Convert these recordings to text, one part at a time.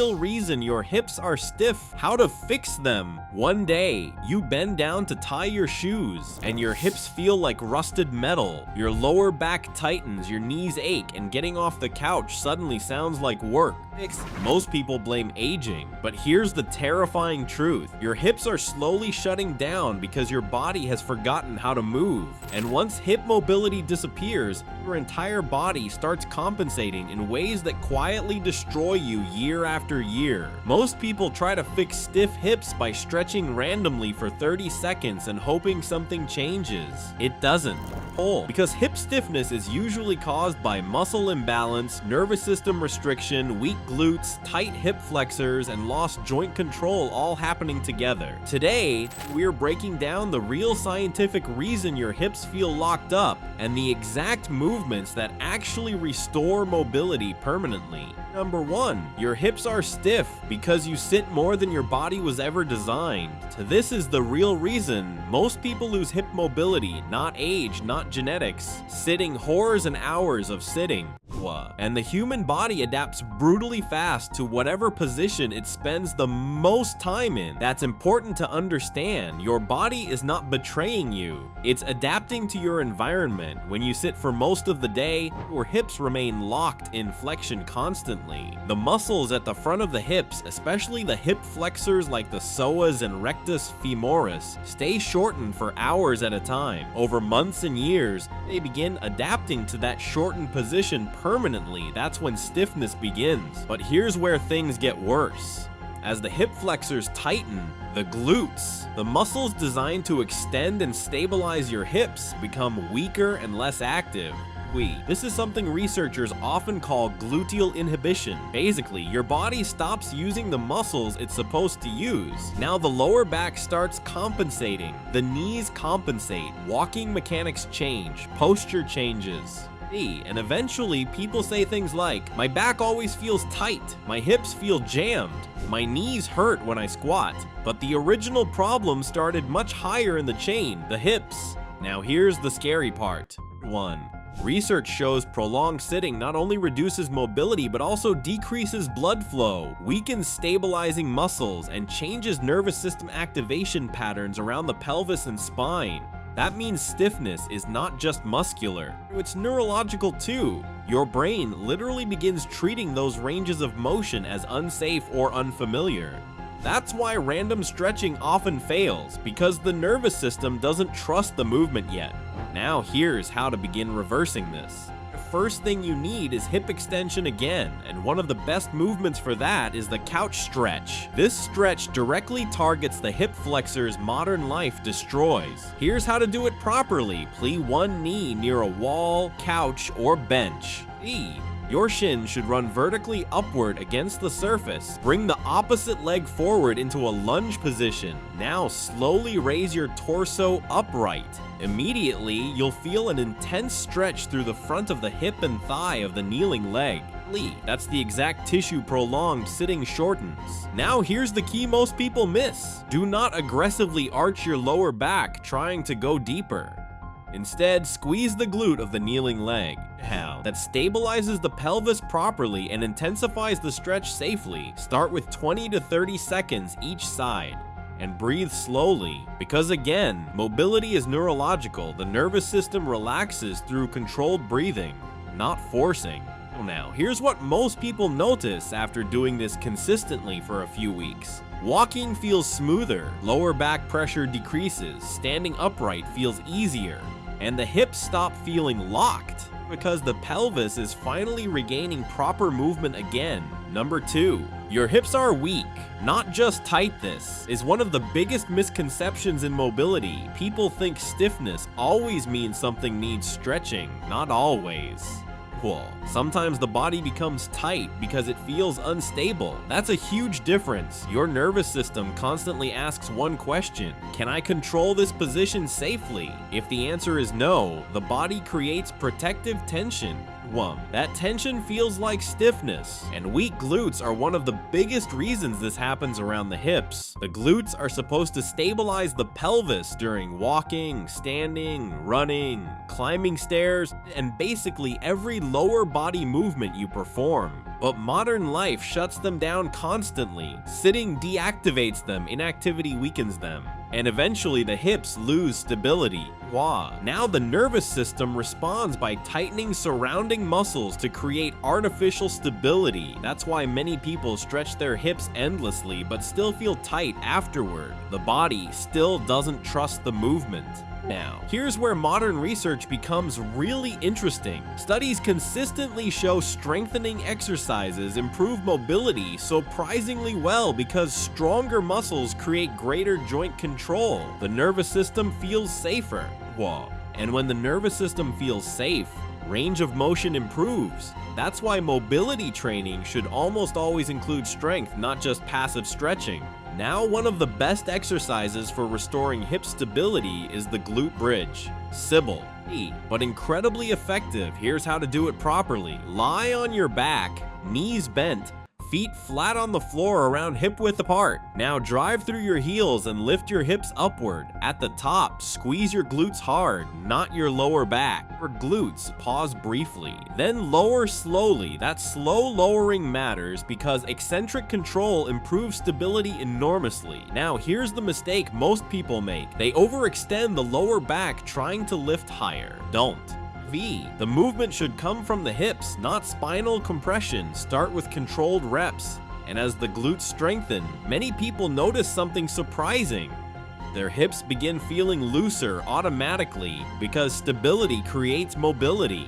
real reason your hips are stiff, how to fix them. One day, you bend down to tie your shoes, and your hips feel like rusted metal. Your lower back tightens, your knees ache, and getting off the couch suddenly sounds like work. Most people blame aging, but here's the terrifying truth. Your hips are slowly shutting down because your body has forgotten how to move. And once hip mobility disappears, your entire body starts compensating in ways that quietly destroy you year after year. Most people try to fix stiff hips by stretching randomly for 30 seconds and hoping something changes. It doesn't. Because hip stiffness is usually caused by muscle imbalance, nervous system restriction, weak glutes, tight hip flexors, and lost joint control all happening together. Today, we're breaking down the real scientific reason your hips feel locked up and the exact movements that actually restore mobility permanently. Number 1, your hips are stiff because you sit more than your body was ever designed. This is the real reason most people lose hip mobility, not age, not genetics. Sitting hours and hours of sitting. And the human body adapts brutally fast to whatever position it spends the most time in. That's important to understand. Your body is not betraying you. It's adapting to your environment. When you sit for most of the day, your hips remain locked in flexion constantly. The muscles at the front of the hips, especially the hip flexors like the psoas and rectus femoris, stay shortened for hours at a time. Over months and years, they begin adapting to that shortened position permanently. That's when stiffness begins. But here's where things get worse. As the hip flexors tighten, the glutes, the muscles designed to extend and stabilize your hips, become weaker and less active. This is something researchers often call gluteal inhibition. Basically, your body stops using the muscles it's supposed to use. Now the lower back starts compensating. The knees compensate. Walking mechanics change. Posture changes. And eventually, people say things like, my back always feels tight, my hips feel jammed, my knees hurt when I squat. But the original problem started much higher in the chain, the hips. Now here's the scary part. 1. Research shows prolonged sitting not only reduces mobility but also decreases blood flow, weakens stabilizing muscles, and changes nervous system activation patterns around the pelvis and spine. That means stiffness is not just muscular, it's neurological too. Your brain literally begins treating those ranges of motion as unsafe or unfamiliar. That's why random stretching often fails, because the nervous system doesn't trust the movement yet. Now here's how to begin reversing this. The first thing you need is hip extension again, and one of the best movements for that is the couch stretch. This stretch directly targets the hip flexors modern life destroys. Here's how to do it properly. Plie one knee near a wall, couch, or bench. Your shin should run vertically upward against the surface. Bring the opposite leg forward into a lunge position. Now slowly raise your torso upright. Immediately, you'll feel an intense stretch through the front of the hip and thigh of the kneeling leg. That's the exact tissue prolonged sitting shortens. Now here's the key most people miss. Do not aggressively arch your lower back trying to go deeper. Instead, squeeze the glute of the kneeling leg. That stabilizes the pelvis properly and intensifies the stretch safely. Start with 20 to 30 seconds each side. And breathe slowly, because again, mobility is neurological. The nervous system relaxes through controlled breathing, not forcing. Now, here's what most people notice after doing this consistently for a few weeks. Walking feels smoother, lower back pressure decreases, standing upright feels easier, and the hips stop feeling locked because the pelvis is finally regaining proper movement again. Number 2, your hips are weak, not just tight. This is one of the biggest misconceptions in mobility. People think stiffness always means something needs stretching, not always. Sometimes the body becomes tight because it feels unstable. That's a huge difference. Your nervous system constantly asks one question: can I control this position safely? If the answer is no, the body creates protective tension. That tension feels like stiffness, and weak glutes are one of the biggest reasons this happens around the hips. The glutes are supposed to stabilize the pelvis during walking, standing, running, climbing stairs, and basically every lower body movement you perform. But modern life shuts them down constantly. Sitting deactivates them, inactivity weakens them, and eventually the hips lose stability. Now the nervous system responds by tightening surrounding muscles to create artificial stability. That's why many people stretch their hips endlessly but still feel tight afterward. The body still doesn't trust the movement. Now, here's where modern research becomes really interesting. Studies consistently show strengthening exercises improve mobility surprisingly well because stronger muscles create greater joint control. The nervous system feels safer. And when the nervous system feels safe, range of motion improves. That's why mobility training should almost always include strength, not just passive stretching. Now, one of the best exercises for restoring hip stability is the glute bridge. Simple, but incredibly effective. Here's how to do it properly. Lie on your back, knees bent, feet flat on the floor around hip width apart. Now drive through your heels and lift your hips upward. At the top, squeeze your glutes hard, not your lower back. For glutes, pause briefly, then lower slowly. That slow lowering matters because eccentric control improves stability enormously. Now here's the mistake most people make. They overextend the lower back trying to lift higher. Don't. The movement should come from the hips, not spinal compression. Start with controlled reps. And as the glutes strengthen, many people notice something surprising. Their hips begin feeling looser automatically because stability creates mobility.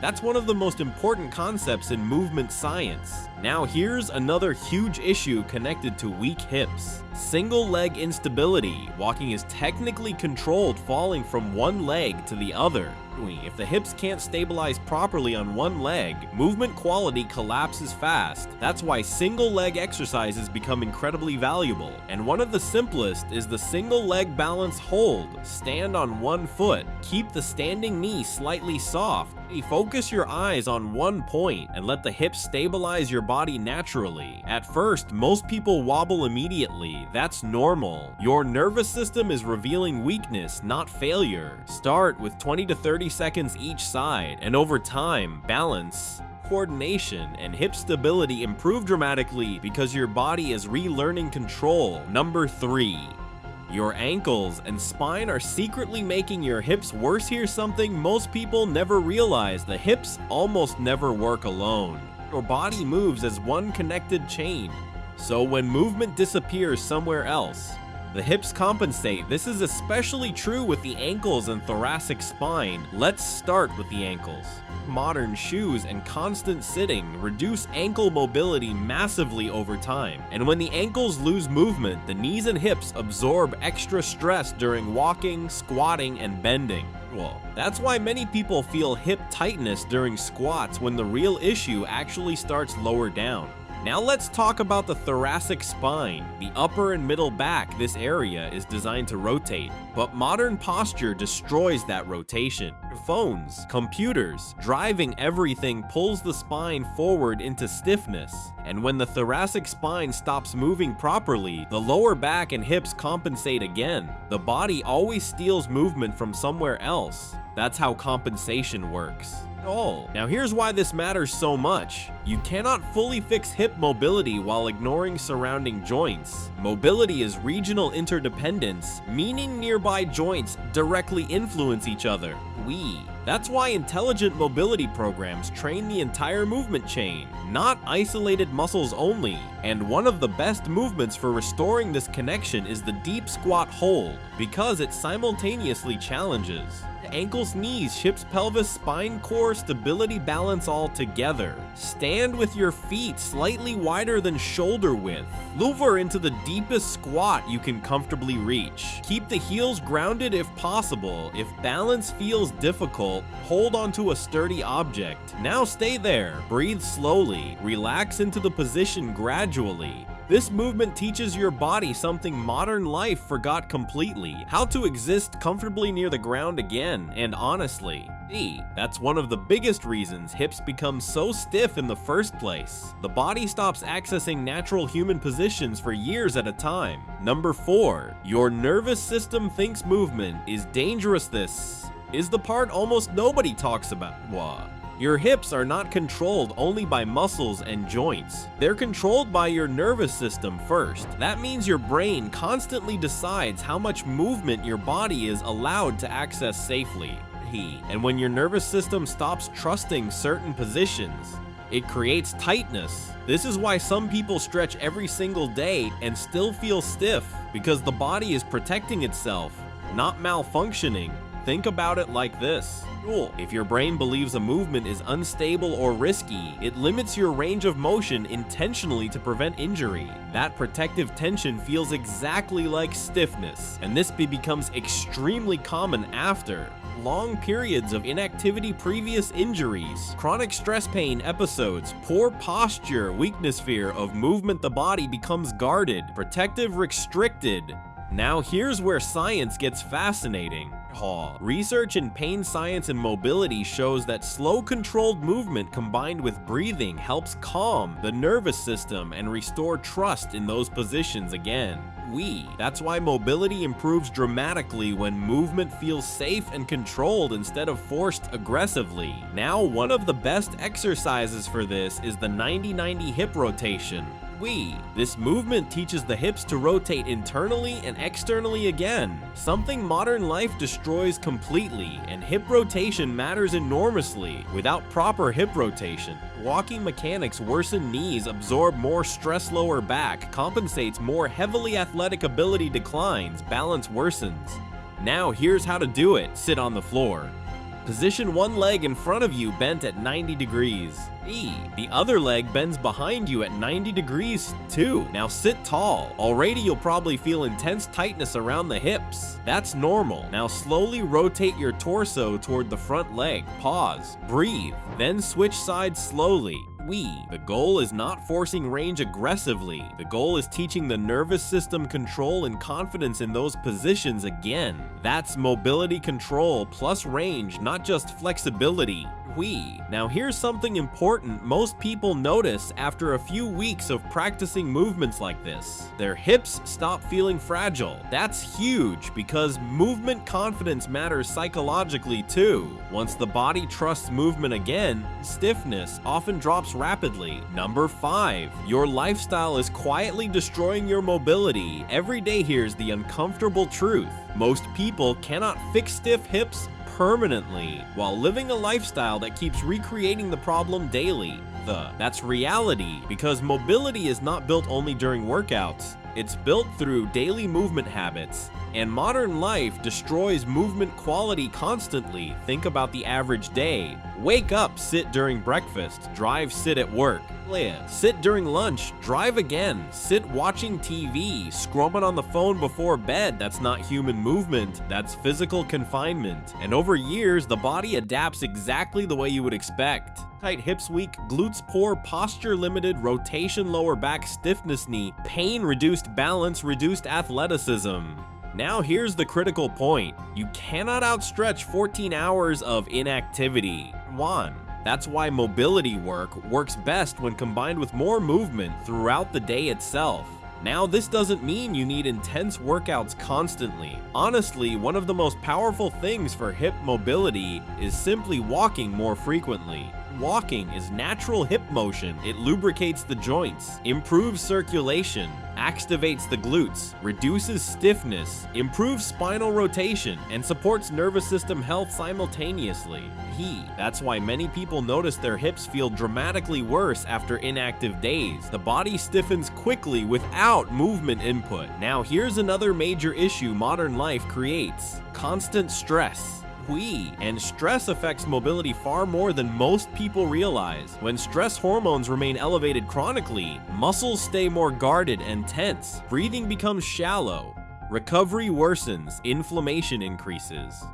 That's one of the most important concepts in movement science. Now here's another huge issue connected to weak hips. Single leg instability. Walking is technically controlled falling from one leg to the other. If the hips can't stabilize properly on one leg, movement quality collapses fast. That's why single leg exercises become incredibly valuable. And one of the simplest is the single leg balance hold. Stand on one foot. Keep the standing knee slightly soft. Focus your eyes on one point and let the hips stabilize your body naturally. At first, most people wobble immediately. That's normal. Your nervous system is revealing weakness, not failure. Start with 20 to 30 seconds each side, and over time, balance, coordination, and hip stability improve dramatically because your body is relearning control. Number 3. Your ankles and spine are secretly making your hips worse. Here's something most people never realize. The hips almost never work alone. Your body moves as one connected chain. So when movement disappears somewhere else, the hips compensate. This is especially true with the ankles and thoracic spine. Let's start with the ankles. Modern shoes and constant sitting reduce ankle mobility massively over time. And when the ankles lose movement, the knees and hips absorb extra stress during walking, squatting, and bending. That's why many people feel hip tightness during squats when the real issue actually starts lower down. Now let's talk about the thoracic spine. The upper and middle back, this area is designed to rotate, but modern posture destroys that rotation. Phones, computers, driving, everything pulls the spine forward into stiffness. And when the thoracic spine stops moving properly, the lower back and hips compensate again. The body always steals movement from somewhere else. That's how compensation works. Now here's why this matters so much. You cannot fully fix hip mobility while ignoring surrounding joints. Mobility is regional interdependence, meaning nearby joints directly influence each other. That's why intelligent mobility programs train the entire movement chain, not isolated muscles only. And one of the best movements for restoring this connection is the deep squat hold, because it simultaneously challenges ankles, knees, hips, pelvis, spine, core, stability, balance all together. Stand with your feet slightly wider than shoulder width. Lower into the deepest squat you can comfortably reach. Keep the heels grounded if possible. If balance feels difficult, hold onto a sturdy object. Now stay there. Breathe slowly. Relax into the position gradually. This movement teaches your body something modern life forgot completely: how to exist comfortably near the ground again. And honestly, That's one of the biggest reasons hips become so stiff in the first place. The body stops accessing natural human positions for years at a time. Number 4, your nervous system thinks movement is dangerous. This is the part almost nobody talks about. Your hips are not controlled only by muscles and joints. They're controlled by your nervous system first. That means your brain constantly decides how much movement your body is allowed to access safely. And when your nervous system stops trusting certain positions, it creates tightness. This is why some people stretch every single day and still feel stiff, because the body is protecting itself, not malfunctioning. Think about it like this. If your brain believes a movement is unstable or risky, it limits your range of motion intentionally to prevent injury. That protective tension feels exactly like stiffness, and this becomes extremely common after long periods of inactivity, previous injuries, chronic stress pain episodes, poor posture, weakness, fear of movement. The body becomes guarded, protective, restricted. Now here's where science gets fascinating. Research in pain science and mobility shows that slow, controlled movement combined with breathing helps calm the nervous system and restore trust in those positions again. That's why mobility improves dramatically when movement feels safe and controlled instead of forced aggressively. Now, one of the best exercises for this is the 90-90 hip rotation. This movement teaches the hips to rotate internally and externally again, something modern life destroys completely, and hip rotation matters enormously. Without proper hip rotation, walking mechanics worsen knees, absorb more stress, lower back, compensates more heavily, athletic ability declines, balance worsens. Now here's how to do it. Sit on the floor. Position one leg in front of you bent at 90 degrees. The other leg bends behind you at 90 degrees too. Now sit tall. Already you'll probably feel intense tightness around the hips. That's normal. Now slowly rotate your torso toward the front leg. Pause. Breathe. Then switch sides slowly. The goal is not forcing range aggressively. The goal is teaching the nervous system control and confidence in those positions again. That's mobility control plus range, not just flexibility. Now here's something important most people notice after a few weeks of practicing movements like this. Their hips stop feeling fragile. That's huge because movement confidence matters psychologically too. Once the body trusts movement again, stiffness often drops rapidly. Number 5, your lifestyle is quietly destroying your mobility. Every day here's the uncomfortable truth. Most people cannot fix stiff hips permanently while living a lifestyle that keeps recreating the problem daily. That's reality, because mobility is not built only during workouts. It's built through daily movement habits, and modern life destroys movement quality constantly. Think about the average day. Wake up, sit during breakfast, drive, sit at work. Sit during lunch, drive again, sit watching TV, scrolling on the phone before bed. That's not human movement, that's physical confinement. And over years, the body adapts exactly the way you would expect. Tight hips weak, glutes poor, posture limited, rotation lower back, stiffness knee, pain, reduced balance, reduced athleticism. Now here's the critical point. You cannot outstretch 14 hours of inactivity. That's why mobility work works best when combined with more movement throughout the day itself. Now, this doesn't mean you need intense workouts constantly. Honestly, one of the most powerful things for hip mobility is simply walking more frequently. Walking is natural hip motion. It lubricates the joints, improves circulation, activates the glutes, reduces stiffness, improves spinal rotation, and supports nervous system health simultaneously. That's why many people notice their hips feel dramatically worse after inactive days. The body stiffens quickly without movement input. Now here's another major issue modern life creates: constant stress. And stress affects mobility far more than most people realize. When stress hormones remain elevated chronically, muscles stay more guarded and tense, breathing becomes shallow, Recovery worsens, inflammation increases,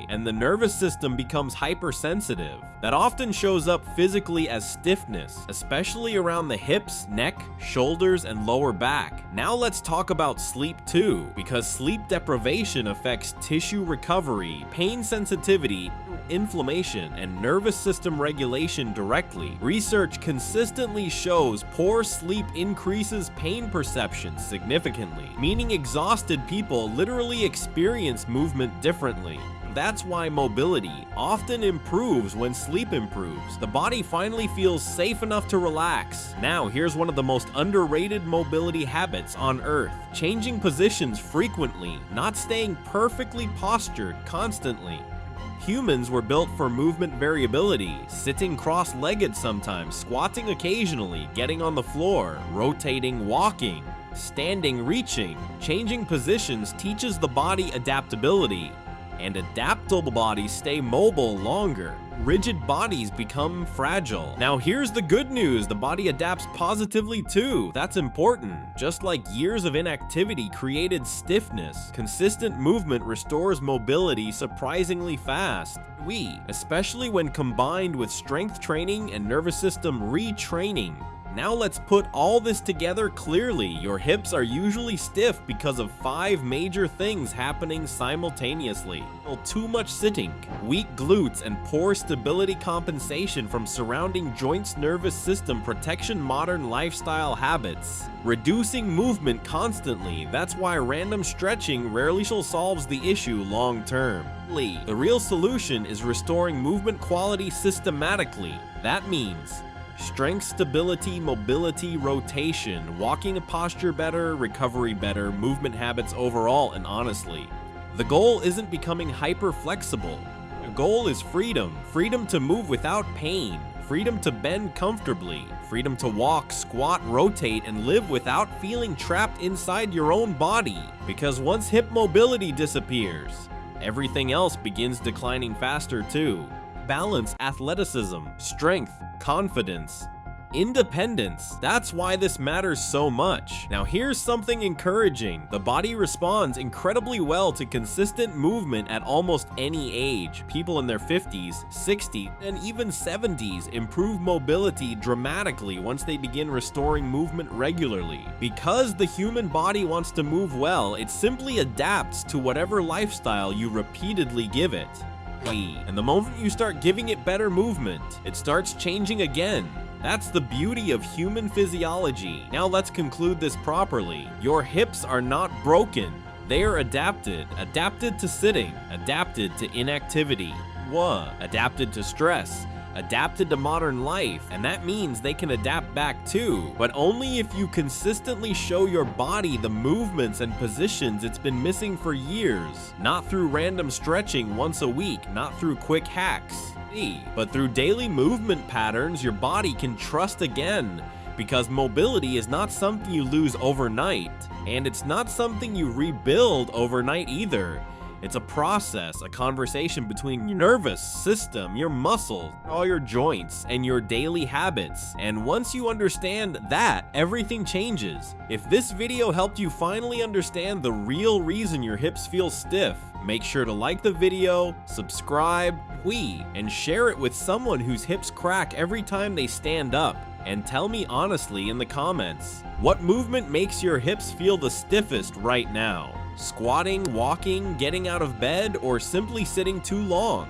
and the nervous system becomes hypersensitive. That often shows up physically as stiffness, especially around the hips, neck, shoulders, and lower back. Now let's talk about sleep too, because sleep deprivation affects tissue recovery, pain sensitivity, inflammation, and nervous system regulation directly. Research consistently shows poor sleep increases pain perception significantly, meaning exhausted people literally experience movement differently. That's why mobility often improves when sleep improves. The body finally feels safe enough to relax. Now, here's one of the most underrated mobility habits on Earth: changing positions frequently, not staying perfectly postured constantly. Humans were built for movement variability, sitting cross-legged sometimes, squatting occasionally, getting on the floor, rotating, walking, standing, reaching. Changing positions teaches the body adaptability, and adaptable bodies stay mobile longer. Rigid bodies become fragile. Now here's the good news: the body adapts positively too. That's important. Just like years of inactivity created stiffness, consistent movement restores mobility surprisingly fast. Especially when combined with strength training and nervous system retraining. Now let's put all this together clearly. Your hips are usually stiff because of 5 major things happening simultaneously. Too much sitting, weak glutes, and poor stability compensation from surrounding joints, nervous system protection, modern lifestyle habits. Reducing movement constantly. That's why random stretching rarely solves the issue long term. The real solution is restoring movement quality systematically. That means strength, stability, mobility, rotation, walking a posture better, recovery better, movement habits overall, and honestly, the goal isn't becoming hyper flexible. The goal is freedom. Freedom to move without pain. Freedom to bend comfortably. Freedom to walk, squat, rotate, and live without feeling trapped inside your own body. Because once hip mobility disappears, everything else begins declining faster too. Balance, athleticism, strength, confidence, independence. That's why this matters so much. Now here's something encouraging. The body responds incredibly well to consistent movement at almost any age. People in their 50s, 60s, and even 70s improve mobility dramatically once they begin restoring movement regularly. Because the human body wants to move well, it simply adapts to whatever lifestyle you repeatedly give it. And the moment you start giving it better movement, it starts changing again. That's the beauty of human physiology. Now let's conclude this properly. Your hips are not broken. They are adapted. Adapted to sitting. Adapted to inactivity. Adapted to stress. Adapted to modern life, and that means they can adapt back too, but only if you consistently show your body the movements and positions it's been missing for years. Not through random stretching once a week, not through quick hacks, but through daily movement patterns your body can trust again. Because mobility is not something you lose overnight, and it's not something you rebuild overnight either. It's a process, a conversation between your nervous system, your muscles, all your joints, and your daily habits. And once you understand that, everything changes. If this video helped you finally understand the real reason your hips feel stiff, make sure to like the video, subscribe, and share it with someone whose hips crack every time they stand up. And tell me honestly in the comments, what movement makes your hips feel the stiffest right now? Squatting, walking, getting out of bed, or simply sitting too long?